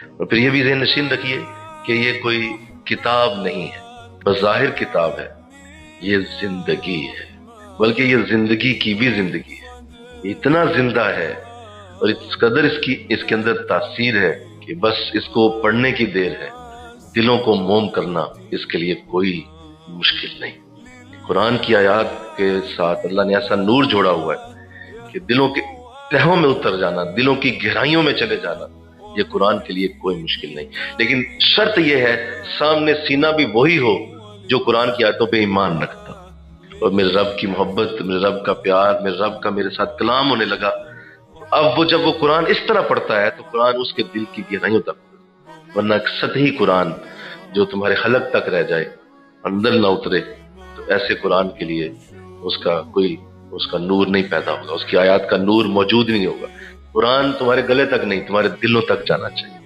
اور پھر یہ بھی ذہن نشین رکھیے کہ یہ کوئی کتاب نہیں ہے، بظاہر کتاب ہے، یہ زندگی ہے، بلکہ یہ زندگی کی بھی زندگی ہے، یہ اتنا زندہ ہے اور اس قدر اس کے اندر تاثیر ہے کہ بس اس کو پڑھنے کی دیر ہے، دلوں کو موم کرنا اس کے لیے کوئی مشکل نہیں۔ قرآن کی آیات کے ساتھ اللہ نے ایسا نور جوڑا ہوا ہے کہ دلوں کے تہوں میں اتر جانا، دلوں کی گہرائیوں میں چلے جانا، یہ قرآن کے لیے کوئی مشکل نہیں۔ لیکن شرط یہ ہے سامنے سینہ بھی وہی ہو جو قرآن کی آیتوں پہ ایمان رکھتا، اور میرے رب کی محبت، میرے رب کا پیار، میرے رب کا میرے ساتھ کلام ہونے لگا۔ اب وہ جب وہ قرآن اس طرح پڑھتا ہے تو قرآن اس کے دل کی گہرائیوں تک، ورنہ سطحی قرآن جو تمہارے حلق تک رہ جائے، اندر نہ اترے، تو ایسے قرآن کے لیے اس کا نور نہیں پیدا ہوگا، اس کی آیات کا نور موجود نہیں ہوگا۔ قرآن تمہارے گلے تک نہیں، تمہارے دلوں تک جانا چاہیے۔